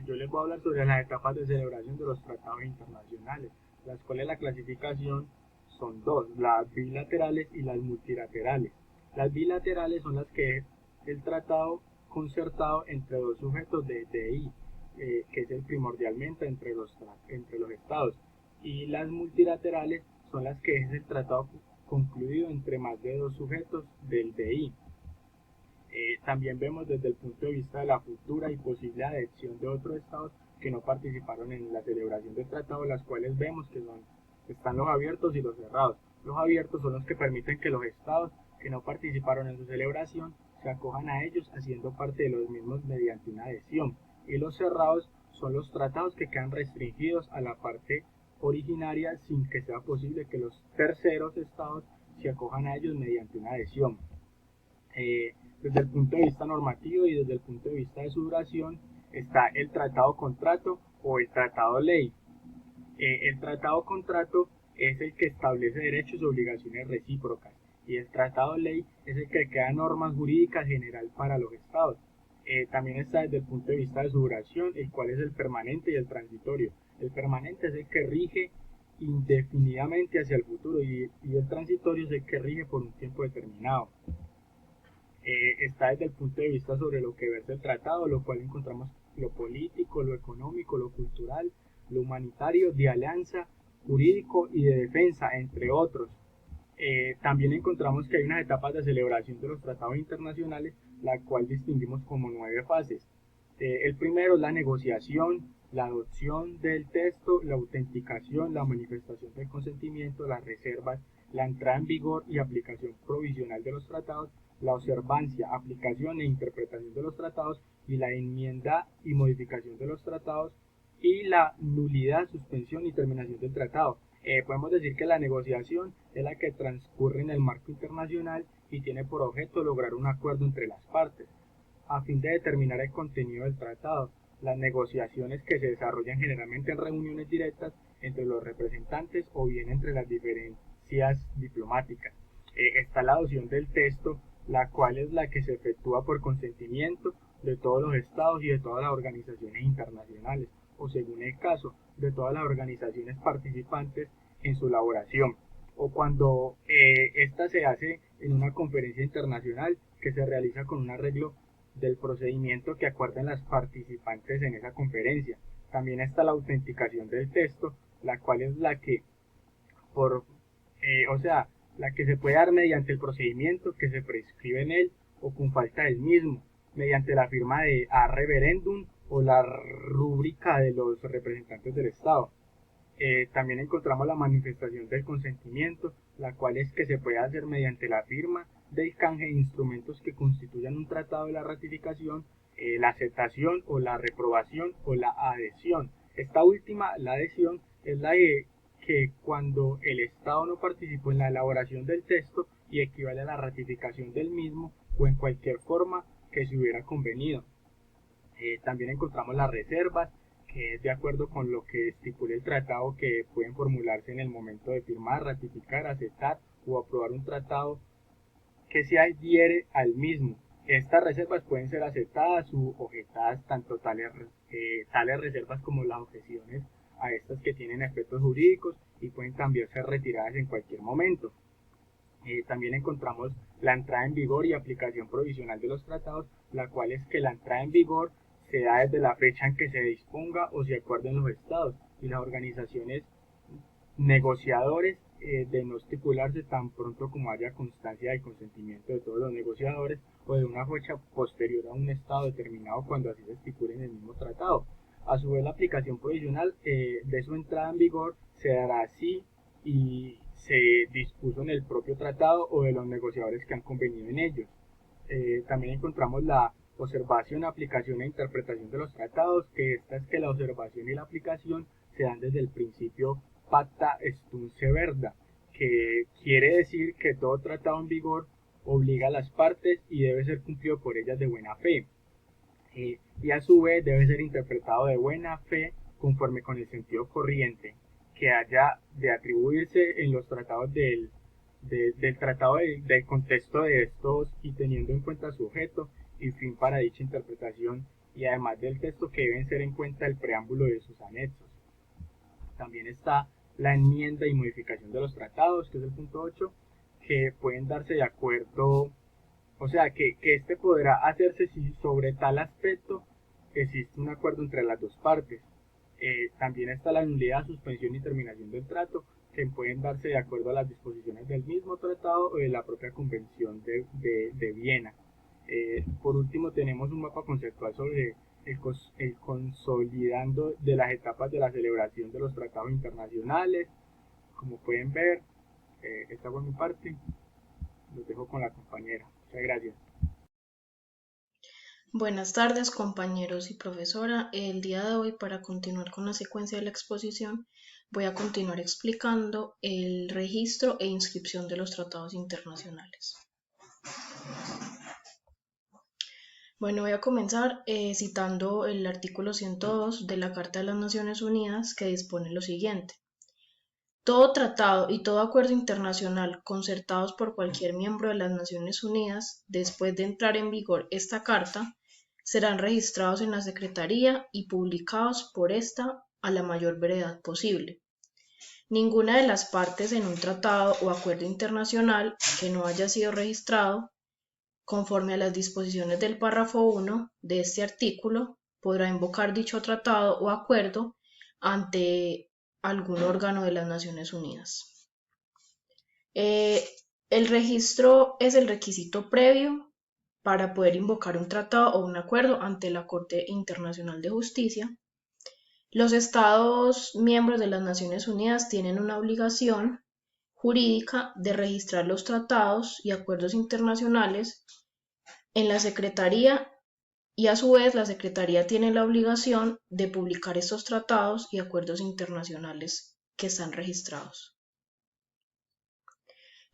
Yo les voy a hablar sobre las etapas de celebración de los tratados internacionales, las cuales la clasificación son dos, las bilaterales y las multilaterales. Las bilaterales son las que es el tratado concertado entre dos sujetos de I, que es el primordialmente entre los estados, y las multilaterales son las que es el tratado concluido entre más de dos sujetos del DI. También vemos desde el punto de vista de la futura y posible adhesión de otros estados que no participaron en la celebración del tratado, las cuales vemos que están los abiertos y los cerrados. Los abiertos son los que permiten que los estados que no participaron en su celebración se acojan a ellos haciendo parte de los mismos mediante una adhesión, y los cerrados son los tratados que quedan restringidos a la parte originaria sin que sea posible que los terceros estados se acojan a ellos mediante una adhesión. Desde el punto de vista normativo y desde el punto de vista de su duración está el tratado contrato o el tratado ley. El tratado contrato es el que establece derechos y obligaciones recíprocas, y el tratado ley es el que crea normas jurídicas general para los estados. También está desde el punto de vista de su duración, el cual es el permanente y el transitorio. El permanente es el que rige indefinidamente hacia el futuro, y el transitorio es el que rige por un tiempo determinado. Está desde el punto de vista sobre lo que versa el tratado, lo cual encontramos lo político, lo económico, lo cultural, lo humanitario, de alianza, jurídico y de defensa, entre otros. También encontramos que hay unas etapas de celebración de los tratados internacionales, la cual distinguimos como 9 fases. El primero es la negociación, la adopción del texto, la autenticación, la manifestación del consentimiento, las reservas, la entrada en vigor y aplicación provisional de los tratados, la observancia, aplicación e interpretación de los tratados, y la enmienda y modificación de los tratados, y la nulidad, suspensión y terminación del tratado. Podemos decir que la negociación es la que transcurre en el marco internacional y tiene por objeto lograr un acuerdo entre las partes a fin de determinar el contenido del tratado. Las negociaciones que se desarrollan generalmente en reuniones directas entre los representantes o bien entre las diferencias diplomáticas. Está la adopción del texto, la cual es la que se efectúa por consentimiento de todos los estados y de todas las organizaciones internacionales, o según el caso, de todas las organizaciones participantes en su elaboración, o cuando esta se hace en una conferencia internacional que se realiza con un arreglo del procedimiento que acuerden las participantes en esa conferencia. También está la autenticación del texto, la cual es la que por la que se puede dar mediante el procedimiento que se prescribe en él o con falta del mismo, mediante la firma de a referéndum o la rúbrica de los representantes del Estado. También encontramos la manifestación del consentimiento, la cual es que se puede hacer mediante la firma del canje de instrumentos que constituyan un tratado de la ratificación, la aceptación o la reprobación o la adhesión. Esta última, la adhesión, es la que cuando el Estado no participó en la elaboración del texto y equivale a la ratificación del mismo o en cualquier forma que se hubiera convenido. También encontramos las reservas, que es de acuerdo con lo que estipula el tratado, que pueden formularse en el momento de firmar, ratificar, aceptar o aprobar un tratado que se adhiere al mismo. Estas reservas pueden ser aceptadas u objetadas, tanto tales reservas como las objeciones a estas que tienen efectos jurídicos y pueden también ser retiradas en cualquier momento. También encontramos la entrada en vigor y aplicación provisional de los tratados, la cual es que la entrada en vigor se da desde la fecha en que se disponga o se acuerden los estados y las organizaciones negociadores, de no estipularse tan pronto como haya constancia del consentimiento de todos los negociadores o de una fecha posterior a un estado determinado cuando así se estipule en el mismo tratado. A su vez, la aplicación provisional de su entrada en vigor se dará así y se dispuso en el propio tratado o de los negociadores que han convenido en ellos. También encontramos la observación, aplicación e interpretación de los tratados, que esta es que la observación y la aplicación se dan desde el principio pacta sunt servanda, que quiere decir que todo tratado en vigor obliga a las partes y debe ser cumplido por ellas de buena fe, y a su vez debe ser interpretado de buena fe conforme con el sentido corriente que haya de atribuirse en los tratados del tratado del contexto de estos, y teniendo en cuenta su objeto y fin para dicha interpretación y además del texto que deben ser en cuenta el preámbulo de sus anexos. También está la enmienda y modificación de los tratados, que es el punto 8, que pueden darse de acuerdo, o sea, que este podrá hacerse si sobre tal aspecto existe un acuerdo entre las dos partes. También está la nulidad, suspensión y terminación del trato, que pueden darse de acuerdo a las disposiciones del mismo tratado o de la propia Convención de Viena. Por último, tenemos un mapa conceptual sobre el consolidando de las etapas de la celebración de los tratados internacionales. Como pueden ver, esta fue mi parte. Los dejo con la compañera. Muchas gracias. Buenas tardes, compañeros y profesora. El día de hoy, para continuar con la secuencia de la exposición, voy a continuar explicando el registro e inscripción de los tratados internacionales. Bueno, voy a comenzar citando el artículo 102 de la Carta de las Naciones Unidas, que dispone lo siguiente. Todo tratado y todo acuerdo internacional concertados por cualquier miembro de las Naciones Unidas después de entrar en vigor esta carta serán registrados en la Secretaría y publicados por esta a la mayor brevedad posible. Ninguna de las partes en un tratado o acuerdo internacional que no haya sido registrado conforme a las disposiciones del párrafo 1 de este artículo podrá invocar dicho tratado o acuerdo ante algún órgano de las Naciones Unidas. El registro es el requisito previo para poder invocar un tratado o un acuerdo ante la Corte Internacional de Justicia. Los Estados miembros de las Naciones Unidas tienen una obligación jurídica de registrar los tratados y acuerdos internacionales en la Secretaría y a su vez la Secretaría tiene la obligación de publicar estos tratados y acuerdos internacionales que están registrados.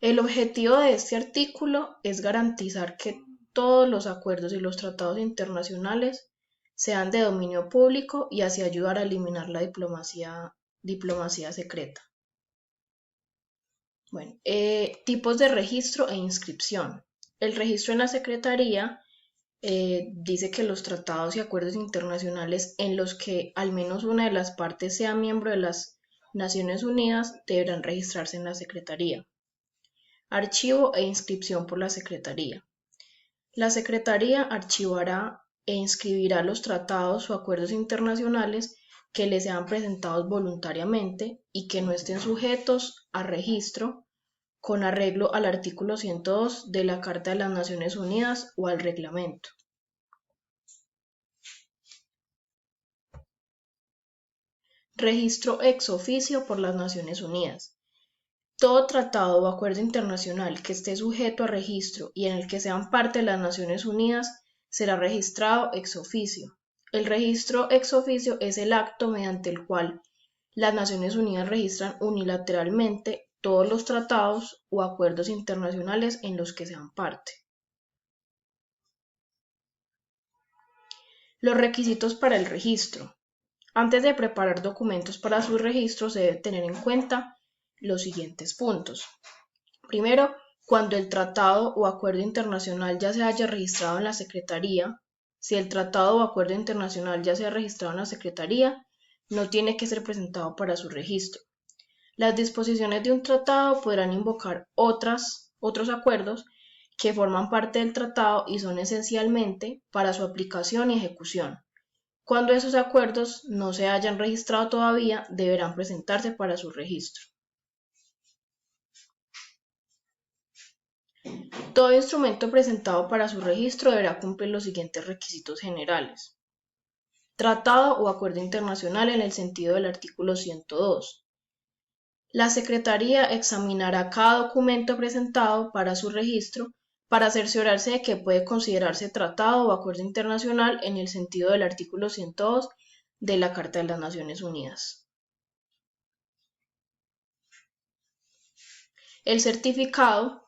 El objetivo de este artículo es garantizar que todos los acuerdos y los tratados internacionales sean de dominio público y así ayudar a eliminar la diplomacia secreta. Bueno, tipos de registro e inscripción. El registro en la Secretaría dice que los tratados y acuerdos internacionales en los que al menos una de las partes sea miembro de las Naciones Unidas deberán registrarse en la Secretaría. Archivo e inscripción por la Secretaría. La Secretaría archivará e inscribirá los tratados o acuerdos internacionales que le sean presentados voluntariamente y que no estén sujetos a registro con arreglo al artículo 102 de la Carta de las Naciones Unidas o al reglamento. Registro ex oficio por las Naciones Unidas. Todo tratado o acuerdo internacional que esté sujeto a registro y en el que sean parte de las Naciones Unidas será registrado ex oficio. El registro ex oficio es el acto mediante el cual las Naciones Unidas registran unilateralmente todos los tratados o acuerdos internacionales en los que sean parte. Los requisitos para el registro. Antes de preparar documentos para su registro se debe tener en cuenta los siguientes puntos. Primero, cuando el tratado o acuerdo internacional ya se haya registrado en la Secretaría, si el tratado o acuerdo internacional ya se ha registrado en la Secretaría, no tiene que ser presentado para su registro. Las disposiciones de un tratado podrán invocar otros acuerdos que forman parte del tratado y son esencialmente para su aplicación y ejecución. Cuando esos acuerdos no se hayan registrado todavía, deberán presentarse para su registro. Todo instrumento presentado para su registro deberá cumplir los siguientes requisitos generales. Tratado o acuerdo internacional en el sentido del artículo 102. La Secretaría examinará cada documento presentado para su registro para cerciorarse de que puede considerarse tratado o acuerdo internacional en el sentido del artículo 102 de la Carta de las Naciones Unidas. El certificado.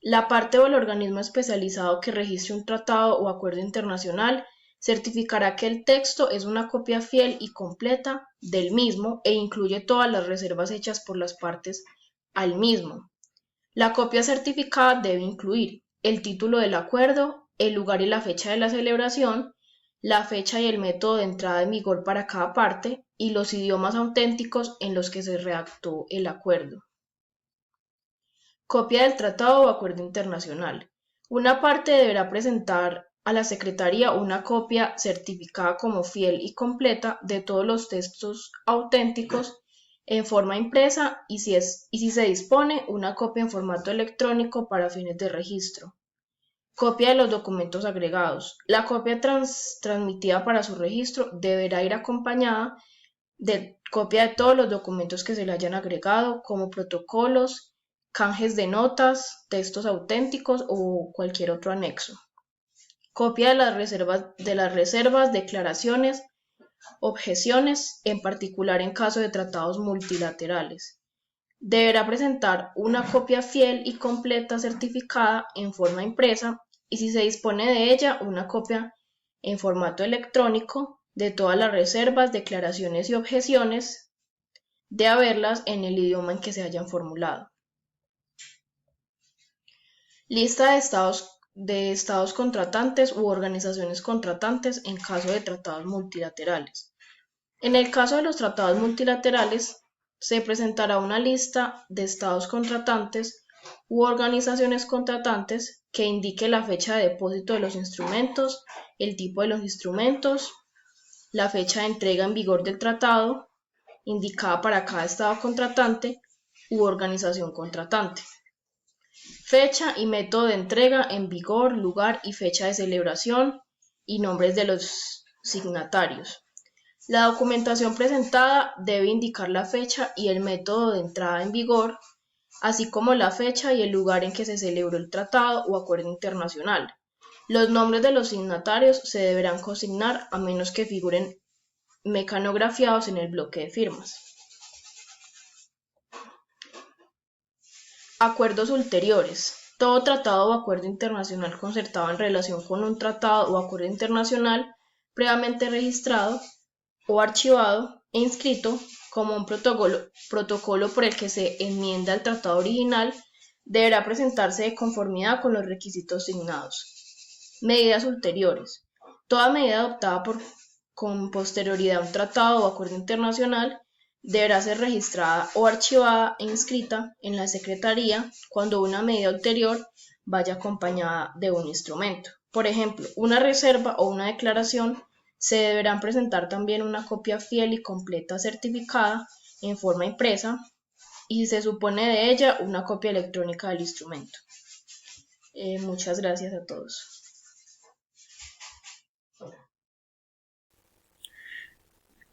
La parte o el organismo especializado que registre un tratado o acuerdo internacional certificará que el texto es una copia fiel y completa del mismo e incluye todas las reservas hechas por las partes al mismo. La copia certificada debe incluir el título del acuerdo, el lugar y la fecha de la celebración, la fecha y el método de entrada en vigor para cada parte y los idiomas auténticos en los que se redactó el acuerdo. Copia del tratado o acuerdo internacional. Una parte deberá presentar a la Secretaría una copia certificada como fiel y completa de todos los textos auténticos en forma impresa y si se dispone, una copia en formato electrónico para fines de registro. Copia de los documentos agregados. La copia transmitida para su registro deberá ir acompañada de copia de todos los documentos que se le hayan agregado, como protocolos, canjes de notas, textos auténticos o cualquier otro anexo. Copia de las reservas, declaraciones, objeciones, en particular en caso de tratados multilaterales. Deberá presentar una copia fiel y completa certificada en forma impresa y si se dispone de ella, una copia en formato electrónico de todas las reservas, declaraciones y objeciones, de haberlas en el idioma en que se hayan formulado. Lista de estados contratantes u organizaciones contratantes en caso de tratados multilaterales. En el caso de los tratados multilaterales, se presentará una lista de estados contratantes u organizaciones contratantes que indique la fecha de depósito de los instrumentos, el tipo de los instrumentos, la fecha de entrega en vigor del tratado, indicada para cada estado contratante u organización contratante. Fecha y método de entrega en vigor, lugar y fecha de celebración y nombres de los signatarios. La documentación presentada debe indicar la fecha y el método de entrada en vigor, así como la fecha y el lugar en que se celebró el tratado o acuerdo internacional. Los nombres de los signatarios se deberán consignar a menos que figuren mecanografiados en el bloque de firmas. Acuerdos ulteriores. Todo tratado o acuerdo internacional concertado en relación con un tratado o acuerdo internacional previamente registrado o archivado e inscrito como un protocolo por el que se enmienda el tratado original deberá presentarse de conformidad con los requisitos asignados. Medidas ulteriores. Toda medida adoptada con posterioridad a un tratado o acuerdo internacional deberá ser registrada o archivada e inscrita en la Secretaría cuando una medida ulterior vaya acompañada de un instrumento. Por ejemplo, una reserva o una declaración se deberán presentar también una copia fiel y completa certificada en forma impresa y si se supone de ella una copia electrónica del instrumento. Muchas gracias a todos.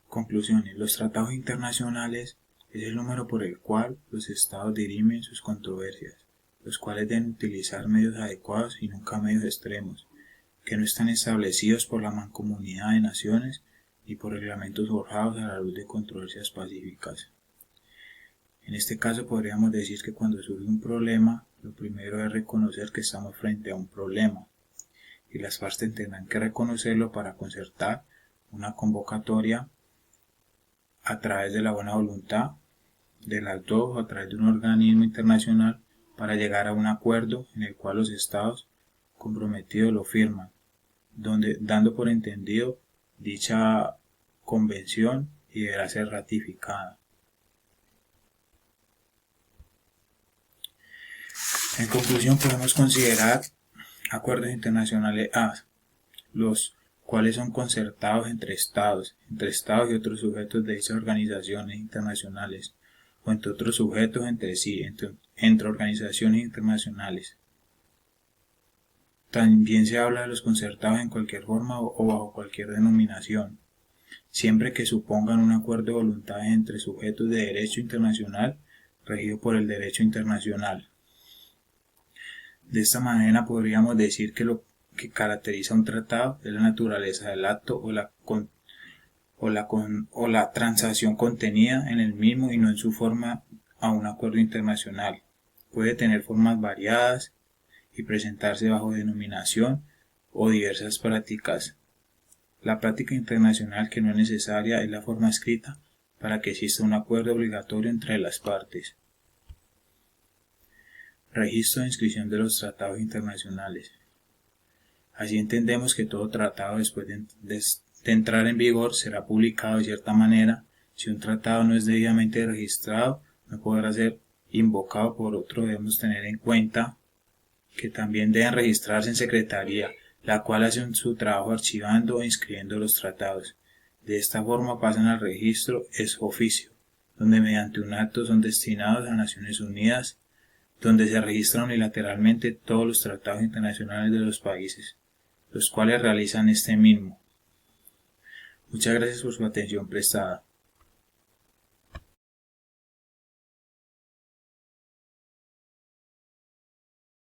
Conclusiones. Los tratados internacionales es el número por el cual los estados dirimen sus controversias, los cuales deben utilizar medios adecuados y nunca medios extremos, que no están establecidos por la Mancomunidad de Naciones ni por reglamentos forjados a la luz de controversias pacíficas. En este caso podríamos decir que cuando surge un problema, lo primero es reconocer que estamos frente a un problema, y las partes tendrán que reconocerlo para concertar una convocatoria a través de la buena voluntad de las dos o a través de un organismo internacional para llegar a un acuerdo en el cual los estados comprometidos lo firman, dando por entendido dicha convención y deberá ser ratificada. En conclusión, podemos considerar acuerdos internacionales los cuales son concertados entre estados y otros sujetos de esas organizaciones internacionales o entre otros sujetos entre sí, entre organizaciones internacionales. También se habla de los concertados en cualquier forma o bajo cualquier denominación, siempre que supongan un acuerdo de voluntades entre sujetos de derecho internacional regido por el derecho internacional. De esta manera podríamos decir que lo que caracteriza un tratado es la naturaleza del acto o la transacción contenida en el mismo y no en su forma a un acuerdo internacional. Puede tener formas variadas y presentarse bajo denominación o diversas prácticas. La práctica internacional que no es necesaria es la forma escrita para que exista un acuerdo obligatorio entre las partes. Registro de inscripción de los tratados internacionales. Así entendemos que todo tratado después de entrar en vigor será publicado de cierta manera. Si un tratado no es debidamente registrado, no podrá ser invocado por otro. Debemos tener en cuenta que también deben registrarse en Secretaría, la cual hace su trabajo archivando e inscribiendo los tratados. De esta forma pasan al registro ex oficio, donde mediante un acto son destinados a Naciones Unidas, donde se registran unilateralmente todos los tratados internacionales de los países, los cuales realizan este mismo. Muchas gracias por su atención prestada.